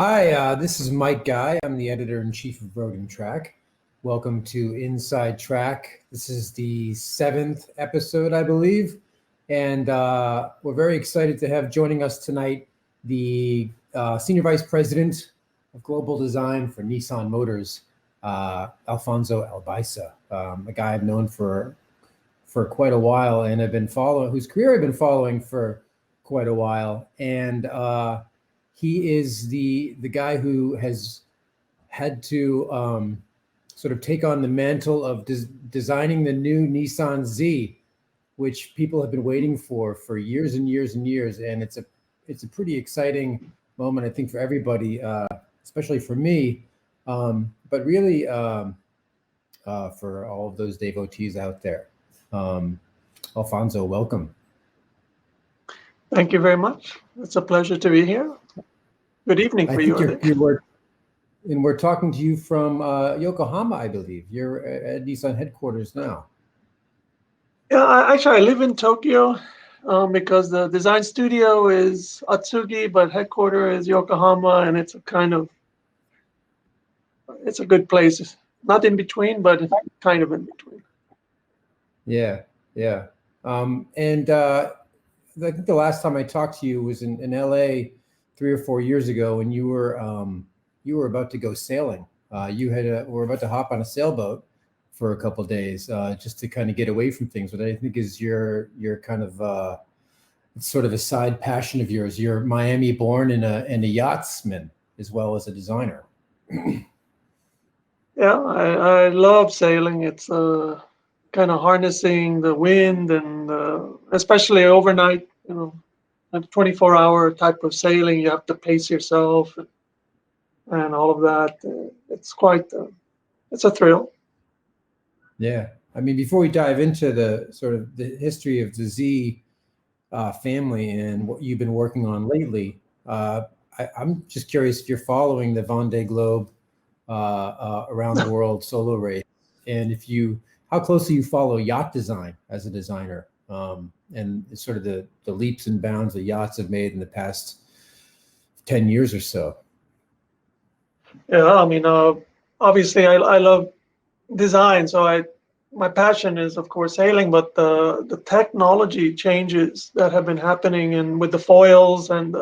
Hi, this is Mike Guy. I'm the editor-in-chief of Road and Track. Welcome to Inside Track. This is the 7th episode, I believe. And we're very excited to have joining us tonight the Senior Vice President of Global Design for Nissan Motors, Alfonso Albaisa, a guy I've known for quite a while and whose career I've been following for quite a while. And he is the guy who has had to sort of take on the mantle of designing the new Nissan Z, which people have been waiting for years and years and years. And it's a pretty exciting moment, I think, for everybody, especially for me, but really for all of those devotees out there. Alfonso, welcome. Thank you very much. It's a pleasure to be here. Good evening for you. And we're talking to you from Yokohama, I believe. You're at Nissan headquarters now. Yeah, I live in Tokyo because the design studio is Atsugi, but headquarters is Yokohama, and it's a good place. Not in between, but kind of in between. Yeah. And I think the last time I talked to you was in LA 3 or 4 years ago, and you were about to go sailing. Were about to hop on a sailboat for a couple of days just to kind of get away from things. What I think is your kind of it's sort of a side passion of yours. You're Miami born and a yachtsman as well as a designer. Yeah, I love sailing. It's kind of harnessing the wind and especially overnight, a 24-hour type of sailing. You have to pace yourself and all of that. It's a thrill. Yeah. I mean, before we dive into the sort of the history of the Z family and what you've been working on lately, I'm just curious if you're following the Vendée Globe around the world solo race, and how closely you follow yacht design as a designer, and sort of the leaps and bounds the yachts have made in the past 10 years or so. Yeah, I mean, obviously I love design, so my passion is, of course, sailing, but the technology changes that have been happening and with the foils and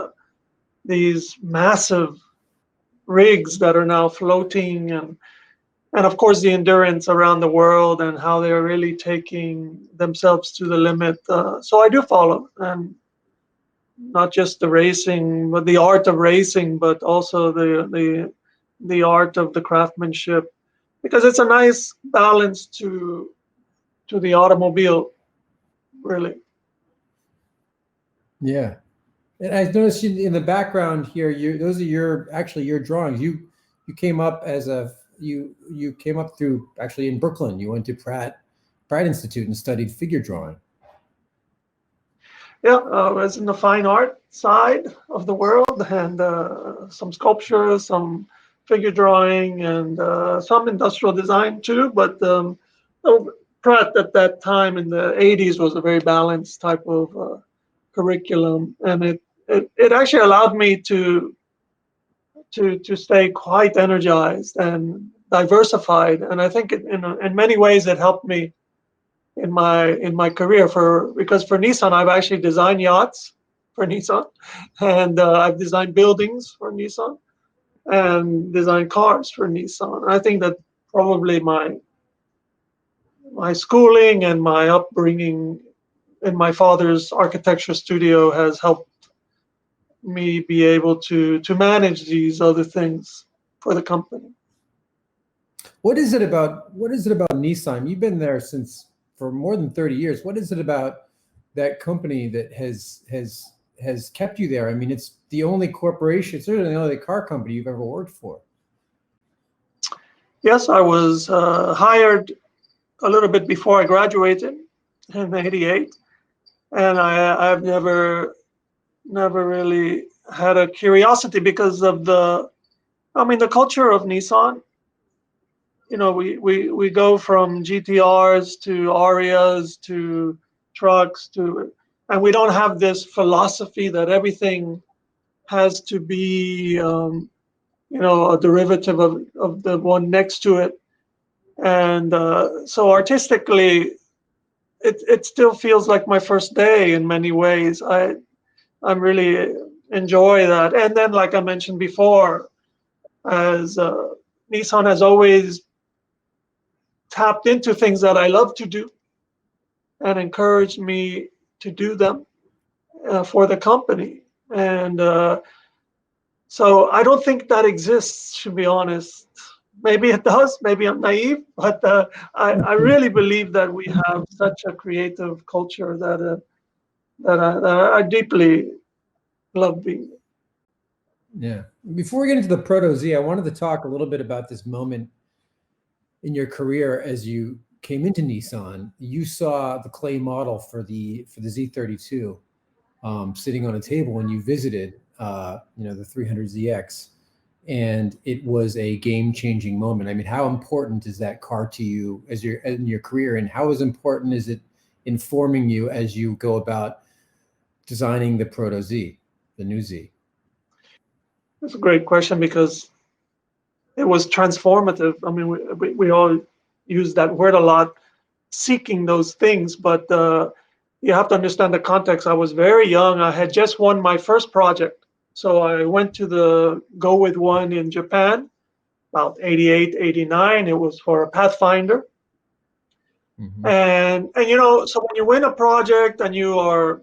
these massive rigs that are now floating and of course the endurance around the world and how they're really taking themselves to the limit. So I do follow, and not just the racing, but the art of racing, but also the art of the craftsmanship, because it's a nice balance to the automobile, really. Yeah. And I noticed in the background here, those are your drawings. You came up you came up through actually in Brooklyn. You went to Pratt Institute and studied figure drawing. Yeah, I was in the fine art side of the world, and some sculpture, some figure drawing, and some industrial design too. But Pratt at that time in the 80s was a very balanced type of curriculum, and it actually allowed me to stay quite energized and diversified. And I think in many ways it helped me in my career, because for Nissan I've actually designed yachts for Nissan, and I've designed buildings for Nissan and designed cars for Nissan. I think that probably my schooling and my upbringing in my father's architecture studio has helped me be able to manage these other things for the company. What is it about Nissan? You've been there for more than 30 years. What is it about that company that has kept you there? I mean, it's the only corporation, certainly the only car company you've ever worked for. Yes, I was hired a little bit before I graduated in '88, and I've never really had a curiosity because of the culture of Nissan. We go from GTRs to Arias to trucks and we don't have this philosophy that everything has to be a derivative of the one next to it. And so artistically, it still feels like my first day in many ways. I really enjoy that. And then, like I mentioned before, as Nissan has always tapped into things that I love to do and encouraged me to do them for the company. And so I don't think that exists, to be honest. Maybe it does, maybe I'm naive, but I really believe that we have such a creative culture that I deeply love being. Yeah. Before we get into the ProtoZ, I wanted to talk a little bit about this moment in your career as you came into Nissan. You saw the clay model for the Z32 sitting on a table when you visited, the 300ZX, and it was a game-changing moment. I mean, how important is that car to you as in your career, and how important is it informing you as you go about designing the ProtoZ, the new Z? It's a great question because it was transformative. I mean, we all use that word a lot, seeking those things, but you have to understand the context. I was very young. I had just won my first project. So I went to the Go With One in Japan, about 88, 89. It was for a Pathfinder. Mm-hmm. And so when you win a project and you're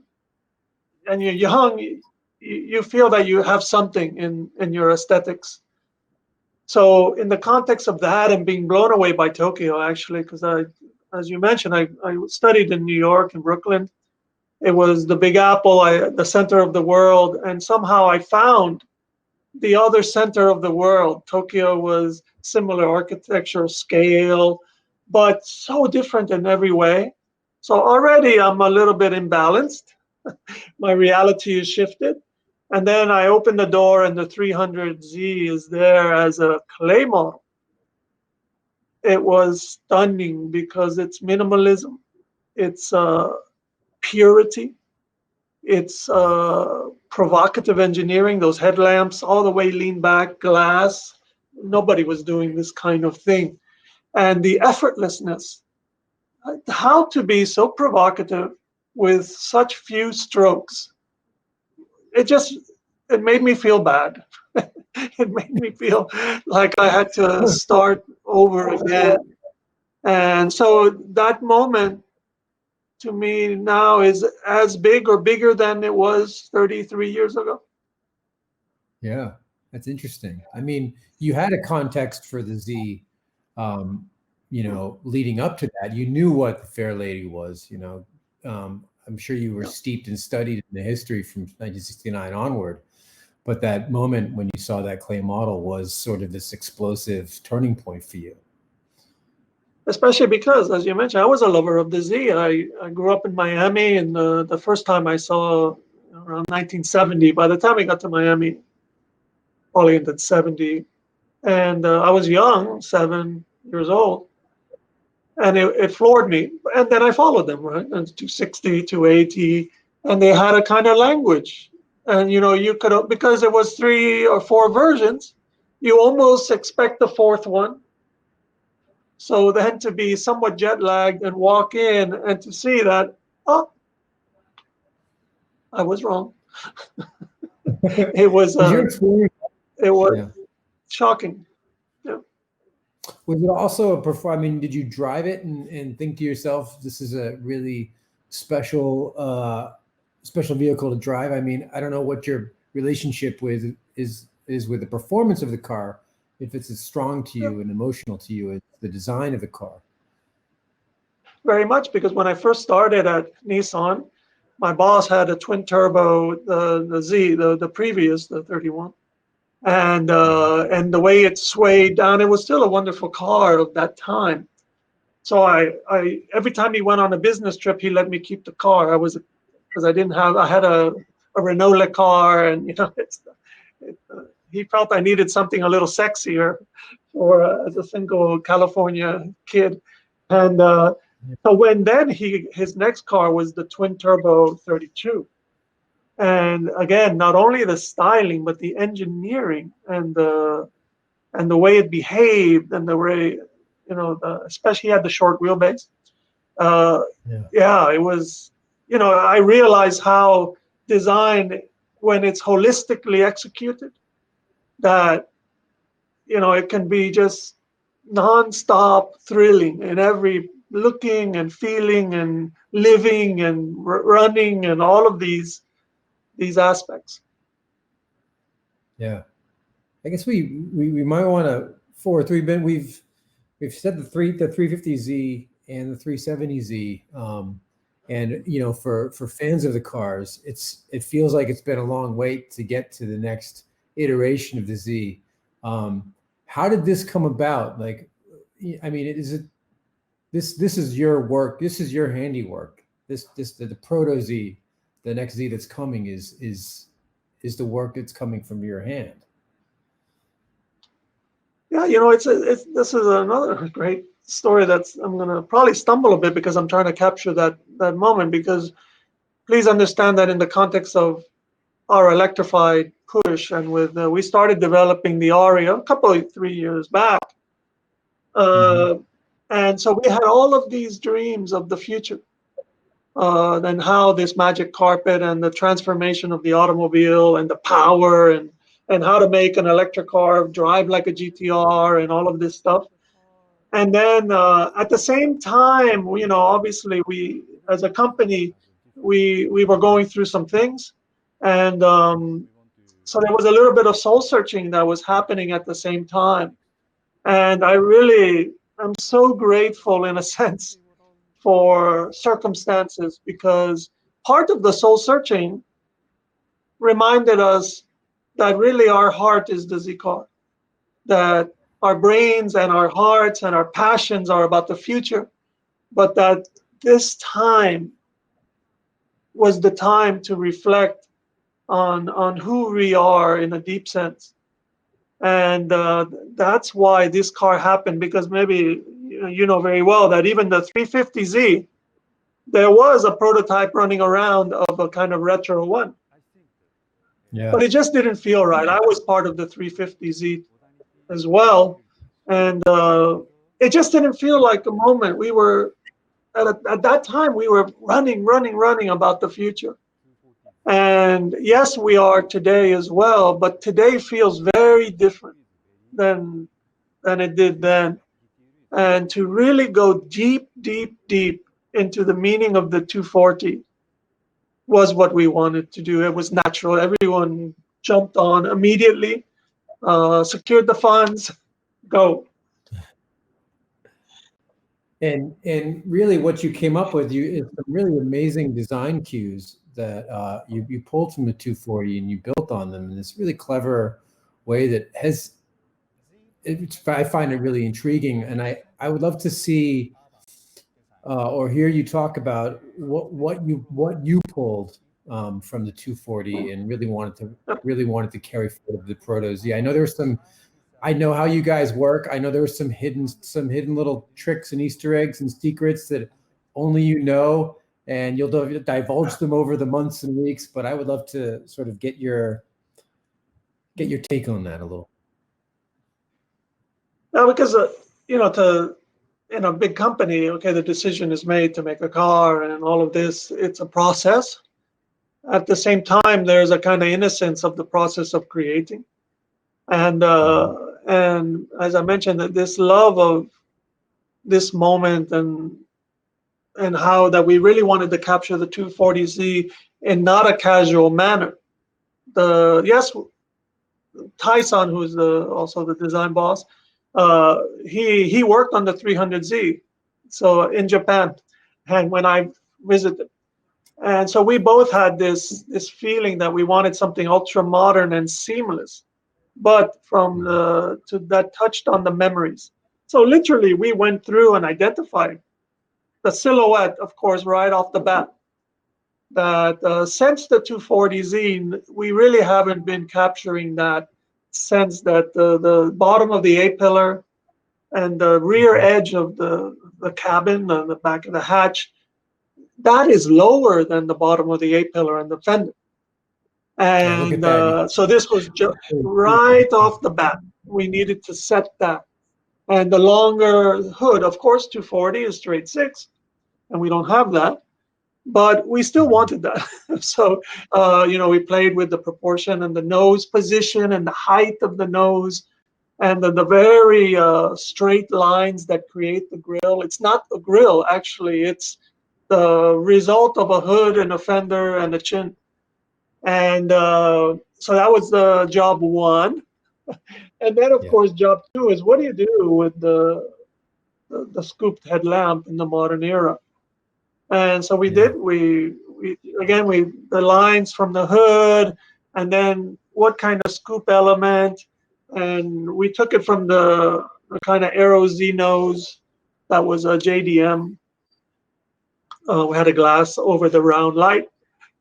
young, you feel that you have something in your aesthetics. So in the context of that and being blown away by Tokyo, actually, because as you mentioned, I studied in New York and Brooklyn. It was the Big Apple, the center of the world, and somehow I found the other center of the world. Tokyo was similar architecture, scale, but so different in every way. So already I'm a little bit imbalanced. My reality is shifted. And then I open the door and the 300Z is there as a clay model. It was stunning because it's minimalism, it's purity, it's provocative engineering, those headlamps all the way lean back, glass. Nobody was doing this kind of thing. And the effortlessness, how to be so provocative with such few strokes. It made me feel bad. It made me feel like I had to start over again. And so that moment to me now is as big or bigger than it was 33 years ago. Yeah, that's interesting. I mean, you had a context for the Z, leading up to that. You knew what the Fair Lady was, I'm sure you were steeped and studied in the history from 1969 onward. But that moment when you saw that clay model was sort of this explosive turning point for you. Especially because, as you mentioned, I was a lover of the Z. I grew up in Miami, and the first time I saw around 1970. By the time I got to Miami, probably in the 70, and I was young, 7 years old, and it floored me. And then I followed them, right? And 260, 280, and they had a kind of language. And you could, because it was 3 or 4 versions, you almost expect the fourth one. So then to be somewhat jet lagged and walk in and to see that, oh, I was wrong. It was Yeah. shocking. Yeah. Was it also I mean, did you drive it and think to yourself, this is a really special vehicle to drive? I mean, I don't know what your relationship with is with the performance of the car, if it's as strong to you and emotional to you as the design of the car. Very much, because when I first started at Nissan, my boss had a twin turbo, the Z, the previous, the 31. And the way it swayed down, it was still a wonderful car of that time. So I every time he went on a business trip, he let me keep the car. Because I had a Renault car, and he felt I needed something a little sexier for as a single California kid. And so then his next car was the twin turbo 32. And again, not only the styling, but the engineering and the and the way it behaved, and the way, especially had the short wheelbase. Yeah, it was, I realized how design, when it's holistically executed, that, it can be just non-stop thrilling in every looking and feeling and living and running and all of these aspects. Yeah, I guess we might want to forward three. We've said the 350Z and the 370Z, and for fans of the cars, it feels like it's been a long wait to get to the next iteration of the Z. How did this come about? Like, I mean, this is your work. This is your handiwork. The ProtoZ, the next Z that's coming is the work that's coming from your hand. Yeah, this is another great story I'm going to probably stumble a bit because I'm trying to capture that moment, because please understand that in the context of our electrified push, and we started developing the Aria a couple of 3 years back. And so we had all of these dreams of the future, and how this magic carpet and the transformation of the automobile and the power and how to make an electric car drive like a GTR and all of this stuff. And then at the same time, obviously we, as a company, we were going through some things. And so there was a little bit of soul searching that was happening at the same time. And I'm so grateful in a sense for circumstances, because part of the soul searching reminded us that really our heart is the Z car, that our brains and our hearts and our passions are about the future, but that this time was the time to reflect on who we are in a deep sense. And that's why this car happened, because maybe you know very well that even the 350Z, there was a prototype running around of a kind of retro one. Yeah. But it just didn't feel right. I was part of the 350Z as well, and it just didn't feel like the moment. We were at that time we were running about the future. And yes, we are today as well, but today feels very different than it did then. And to really go deep into the meaning of the 240 was what we wanted to do. It was natural. Everyone jumped on immediately, secured the funds, go. And really, what you came up with is some really amazing design cues that you pulled from the 240 and you built on them in this really clever way that I find it really intriguing, and I would love to see or hear you talk about what you pulled from the 240 and really wanted to carry forward the ProtoZ. I know how you guys work. I know there were some hidden little tricks and Easter eggs and secrets that only you know, and you'll divulge them over the months and weeks. But I would love to sort of get your take on that a little. Now, because in a big company, okay, the decision is made to make a car and all of this. It's a process. At the same time, there's a kind of innocence of the process of creating. And as I mentioned, that this love of this moment and how that we really wanted to capture the 240Z in not a casual manner. Tyson, who's also the design boss, he worked on the 300Z, so in Japan, and when I visited, and so we both had this feeling that we wanted something ultra modern and seamless, but that touched on the memories. So literally, we went through and identified the silhouette, of course, right off the bat. That since the 240Z, we really haven't been capturing that sense that the bottom of the A-pillar and the rear edge of the cabin and the back of the hatch, that is lower than the bottom of the A-pillar and the fender. And so this was just right off the bat. we needed to set that. And the longer hood, of course, 240 is straight six, and we don't have that, but we still wanted that. So, we played with the proportion and the nose position and the height of the nose and the very straight lines that create the grill. It's not a grill, actually. It's the result of a hood and a fender and a chin. And so that was job one. And then, of course, job two is what do you do with the scooped headlamp in the modern era? And so we did. We the lines from the hood, and then what kind of scoop element, and we took it from the kind of Aero Z nose that was a JDM. We had a glass over the round light,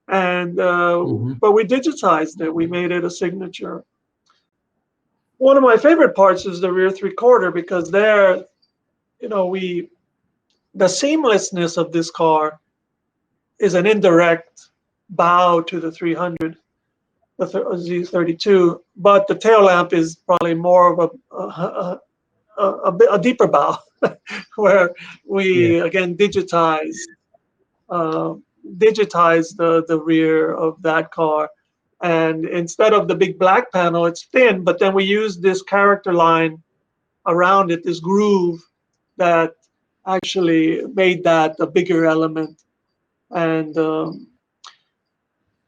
and but we digitized it. We made it a signature. One of my favorite parts is the rear three-quarter, because there, the seamlessness of this car is an indirect bow to the 300, the Z32, but the tail lamp is probably more of a deeper bow, where we again digitize the rear of that car. And instead of the big black panel, it's thin, but then we use this character line around it, this groove that actually made that a bigger element. And,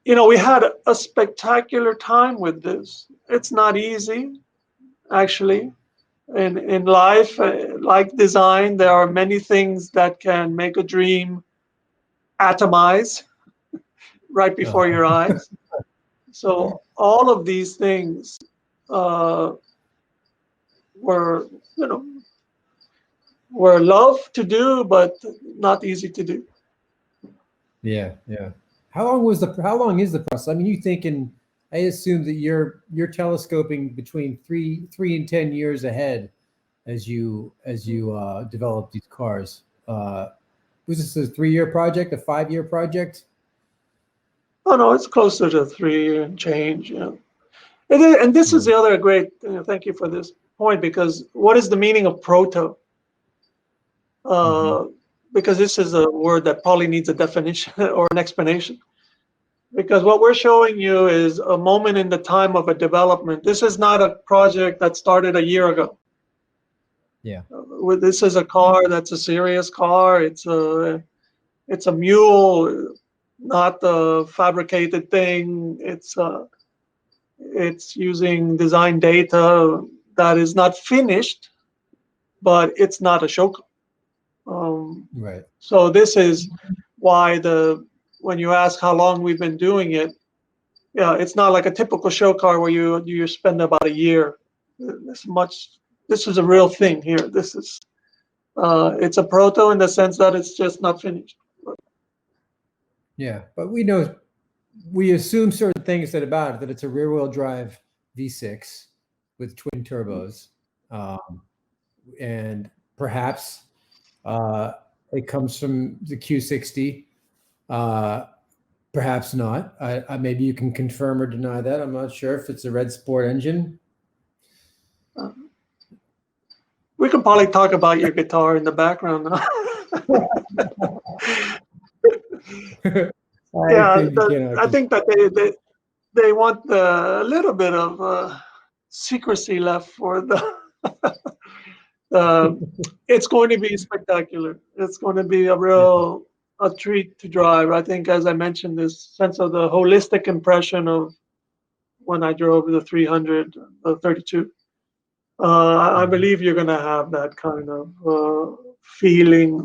we had a spectacular time with this. It's not easy, actually. In life, like design, there are many things that can make a dream atomize right before your eyes. So all of these things were love to do, but not easy to do. Yeah. How long is the process? I mean, I assume that you're telescoping between three and 10 years ahead as you develop these cars. Was this a 3-year project, a 5-year project? Oh no, it's closer to 3 and change. Yeah. And this is the other great. Thank you for this point, because what is the meaning of proto? Because this is a word that probably needs a definition or an explanation. Because what we're showing you is a moment in the time of a development. This is not a project that started a year ago. Yeah. This is a car that's a serious car. It's a mule, not a fabricated thing. It's using design data that is not finished, but it's not a show car. Right. So this is why when you ask how long we've been doing it, it's not like a typical show car where you spend about a year. This is a real thing here. This is it's a proto in the sense that it's just not finished. Yeah, but we assume certain things about it, that it's a rear-wheel drive V6 with twin turbos, and perhaps it comes from the Q60. Perhaps not. Maybe you can confirm or deny that. I'm not sure if it's a Red Sport engine. We could probably talk about your guitar in the background now. I think that they want a little bit of secrecy left for the. It's going to be spectacular. It's going to be a treat to drive. I think, as I mentioned, this sense of the holistic impression of when I drove the 300, the 32. I believe you're going to have that kind of feeling.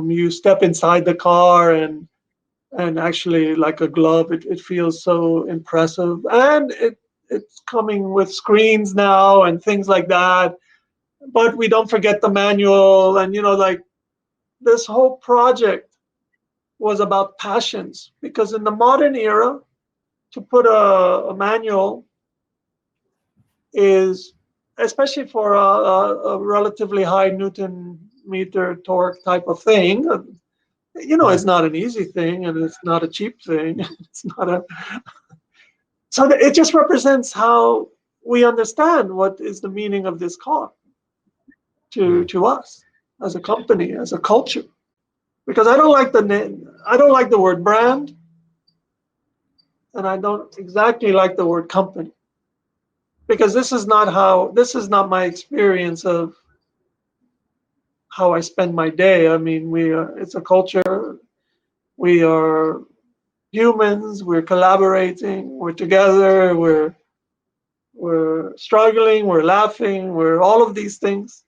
You step inside the car and actually, like a glove, it feels so impressive. And it's coming with screens now and things like that. But we don't forget the manual. And, like this whole project was about passions. Because in the modern era, to put a manual is, especially for a relatively high Newton meter torque type of thing, it's not an easy thing, and it's not a cheap thing. It's not so it just represents how we understand what is the meaning of this car to us as a company, as a culture. Because I don't like the name, I don't like the word brand, and I don't exactly like the word company. Because this is not my experience of how I spend my day. I mean, it's a culture. We are humans. We're collaborating. We're together. We're struggling. We're laughing. We're all of these things,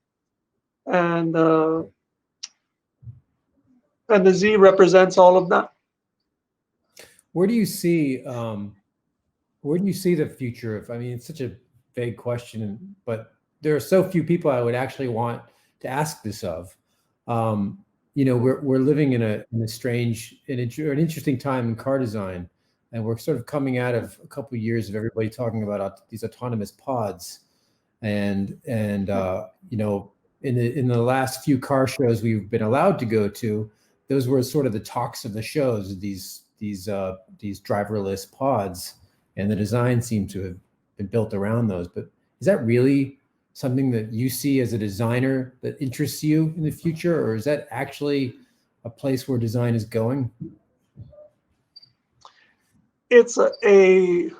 and the Z represents all of that. Where do you see the future of? I mean, it's such a vague question, but there are so few people I would actually want to ask this of. We're living in an interesting time in car design, and we're sort of coming out of a couple of years of everybody talking about these autonomous pods, and in the last few car shows we've been allowed to go to, those were sort of the talks of the shows. These driverless pods, and the design seemed to have been built around those. But is that really something that you see as a designer that interests you in the future, or is that actually a place where design is going? It's I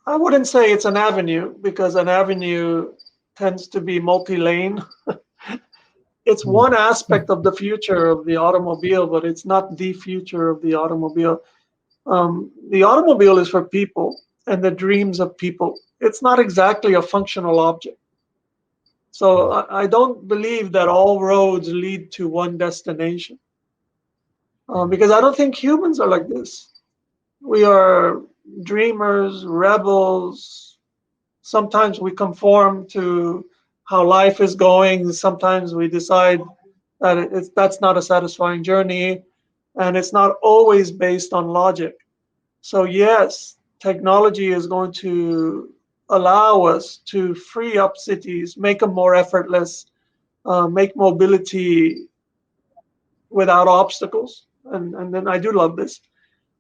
wouldn't say it's an avenue, because an avenue tends to be multi-lane. It's one aspect of the future of the automobile, but it's not the future of the automobile. The automobile is for people and the dreams of people. It's not exactly a functional object. So I don't believe that all roads lead to one destination, because I don't think humans are like this. We are dreamers, rebels. Sometimes we conform to how life is going. Sometimes we decide that that's not a satisfying journey, and it's not always based on logic. So yes, technology is going to allow us to free up cities, make them more effortless, make mobility without obstacles. And then I do love this.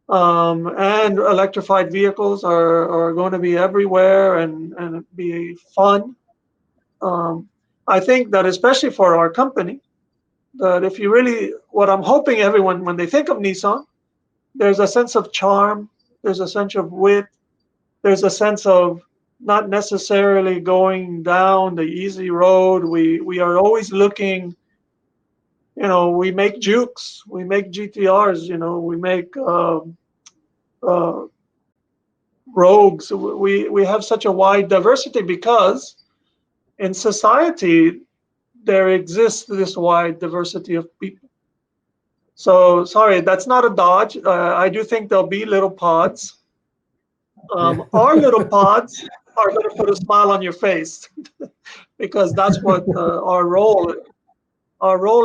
And electrified vehicles are going to be everywhere and be fun. I think that especially for our company, that if you really, what I'm hoping everyone, when they think of Nissan, there's a sense of charm, there's a sense of wit, there's a sense of not necessarily going down the easy road. We are always looking, we make Jukes, we make GTRs, we make Rogues. We have such a wide diversity because in society there exists this wide diversity of people. So sorry, that's not a dodge. I do think there'll be little pods. Our little pods are going to put a smile on your face because that's what our role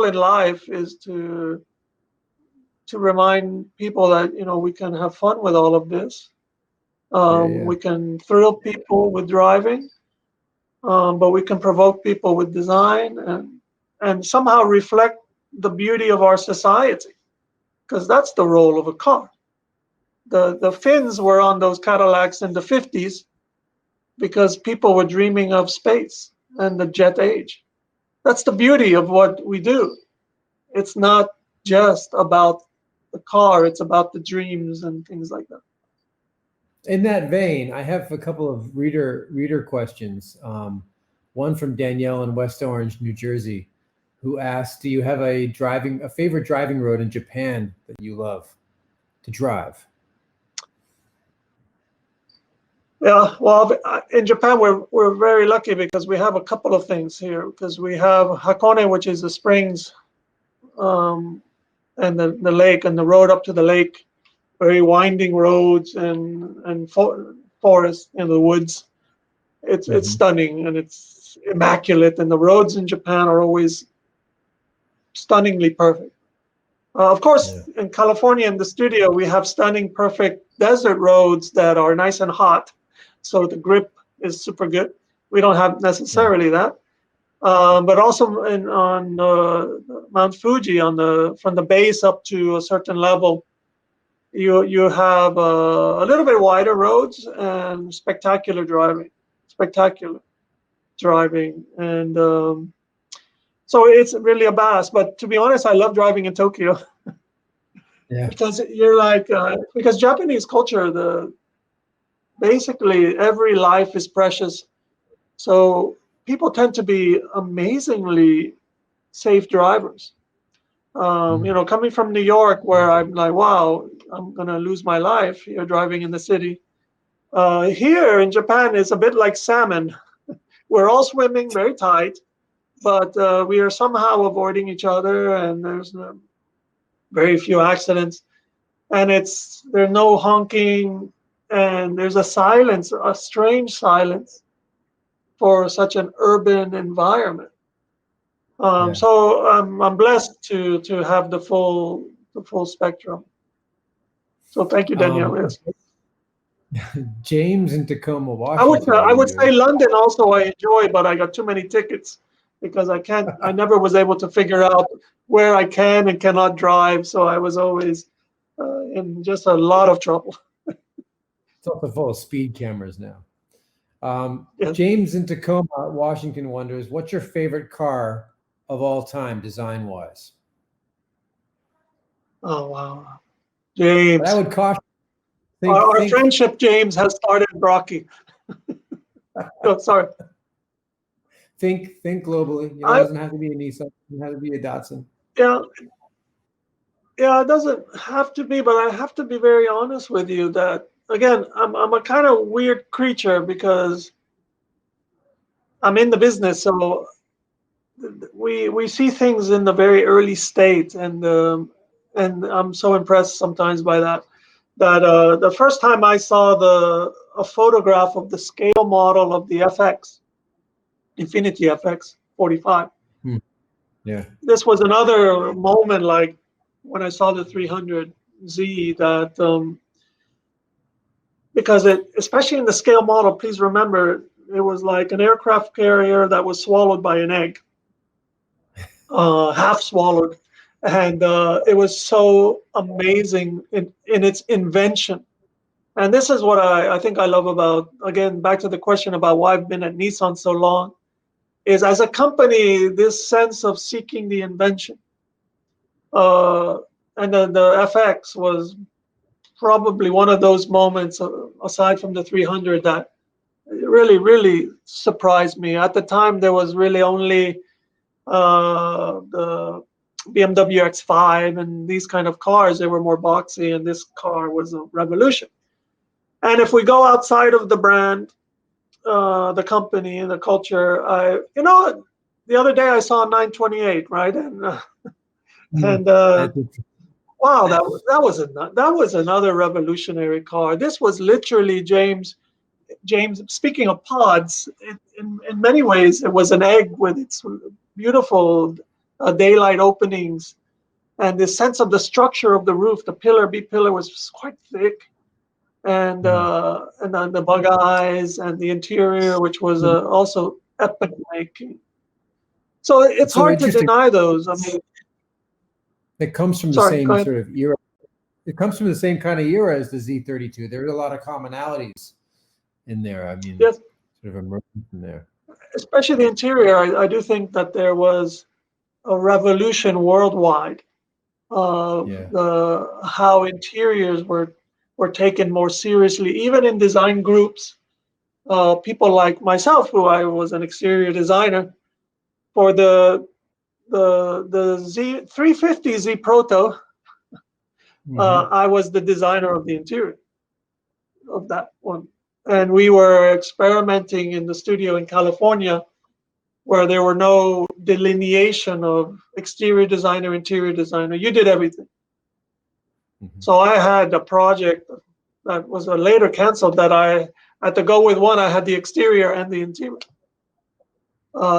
in life is, to remind people that we can have fun with all of this. We can thrill people with driving, but we can provoke people with design and somehow reflect the beauty of our society, because that's the role of a car. The fins were on those Cadillacs in the 50s because people were dreaming of space and the jet age. That's the beauty of what we do. It's not just about the car, it's about the dreams and things like that. In that vein, I have a couple of reader questions. One from Danielle in West Orange, New Jersey, who asked, do you have a favorite driving road in Japan that you love to drive? Yeah, well, in Japan, we're very lucky because we have a couple of things here. Because we have Hakone, which is the springs, and the lake and the road up to the lake, very winding roads and forest in the woods. It's stunning and it's immaculate, and the roads in Japan are always stunningly perfect. Of course, in California, in the studio, we have stunning, perfect desert roads that are nice and hot, so the grip is super good. We don't have necessarily that, but also on Mount Fuji, from the base up to a certain level, you have a little bit wider roads and spectacular driving, and so it's really a blast. But to be honest, I love driving in Tokyo Yeah. because you're like because Japanese culture, basically every life is precious, so people tend to be amazingly safe drivers. Coming from New York, where I'm like, wow, I'm gonna lose my life here driving in the city. Here in Japan, it's a bit like salmon. We're all swimming very tight, but we are somehow avoiding each other, and there's very few accidents. And there's no honking, and there's a silence, a strange silence for such an urban environment. Yeah. So I'm blessed to have the full spectrum. So thank you, Danielle. Yes. James in Tacoma, I would Washington. I would You say London also I enjoy, but I got too many tickets because I never was able to figure out where I can and cannot drive. So I was always in just a lot of trouble. it's also full of speed cameras now. Yeah. James in Tacoma, Washington wonders, what's your favorite car of all time, design-wise? Oh wow, But I James. would caution. Our friendship, James, has started rocky. Oh, sorry. Think globally. It I doesn't have to be a Nissan. It doesn't have to be a Datsun. yeah yeah. It doesn't have to be, but I have to be very honest with you that again, I'm a kind of weird creature because I'm in the business, so we see things in the very early state, and I'm so impressed sometimes by that. That the first time I saw a photograph of the scale model of the FX, Infinity FX 45. Hmm. Yeah. This was another moment, like when I saw the 300Z, that because especially in the scale model, please remember, it was like an aircraft carrier that was swallowed by an egg, half swallowed, and it was so amazing in its invention. And this is what I think I love about, again, back to the question about why I've been at Nissan so long, is as a company, this sense of seeking the invention. Uh, and the FX was probably one of those moments, aside from the 300, that really, really surprised me. At the time, there was really only the BMW X5 and these kind of cars. They were more boxy, and this car was a revolution. And if we go outside of the brand, the company, the culture, the other day I saw a 928, right? And wow, that was another revolutionary car. This was literally James. Speaking of pods, in many ways, it was an egg with its beautiful daylight openings, and the sense of the structure of the roof. The B pillar was quite thick, and then the bug eyes and the interior, which was also epic making. So it's so hard to interesting. deny those. I mean, it comes from the sorry, go same ahead. sort of era. It comes from the same kind of era as the Z32. There are a lot of commonalities in there. I mean, Yes, sort of emerging from there. especially the interior. I do think that there was a revolution worldwide of how interiors were taken more seriously, even in design groups. People like myself, who I was an exterior designer for the Z 350 Z Proto. I was the designer of the interior of that one, and we were experimenting in the studio in California, where there were no delineation of exterior designer, interior designer. You did everything. So I had a project that was later canceled that I had to go with one. I had the exterior and the interior.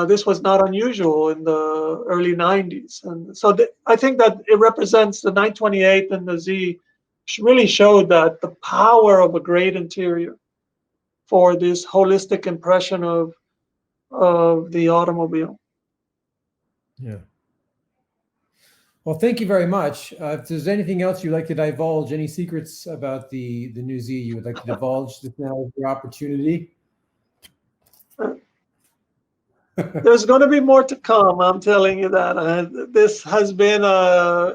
This was not unusual in the early 90s. And so I think that it represents the 928 and the Z really showed that the power of a great interior for this holistic impression of the automobile. Yeah. Well, thank you very much. If there's anything else you'd like to divulge, any secrets about the new Z you would like to divulge, this now is your opportunity. There's going to be more to come. I'm telling you that. This has been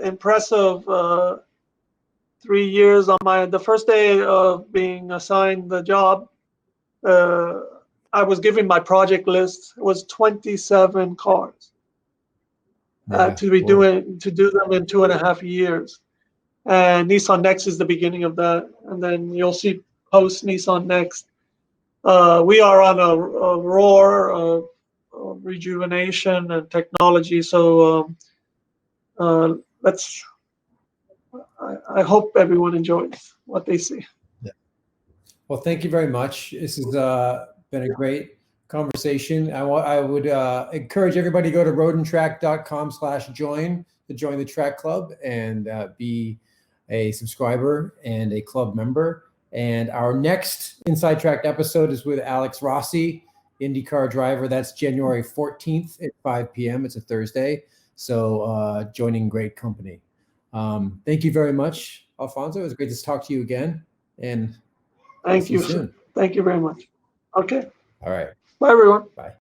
impressive 3 years on the first day of being assigned the job. I was given my project list. It was 27 cars to do them in 2.5 years. And Nissan Next is the beginning of that. And then you'll see post Nissan Next. We are on a roar of rejuvenation and technology. So I hope everyone enjoys what they see. Yeah. Well, thank you very much. This has been a great conversation. I would encourage everybody to go to roadandtrack.com/join to join the track club and be a subscriber and a club member. And our next Inside Track episode is with Alex Rossi, IndyCar driver. That's January 14th at 5 p.m. It's a Thursday. So joining great company. Thank you very much, Alfonso. It was great to talk to you again. And thank you soon. Thank you very much. Okay. All right. Bye, everyone. Bye.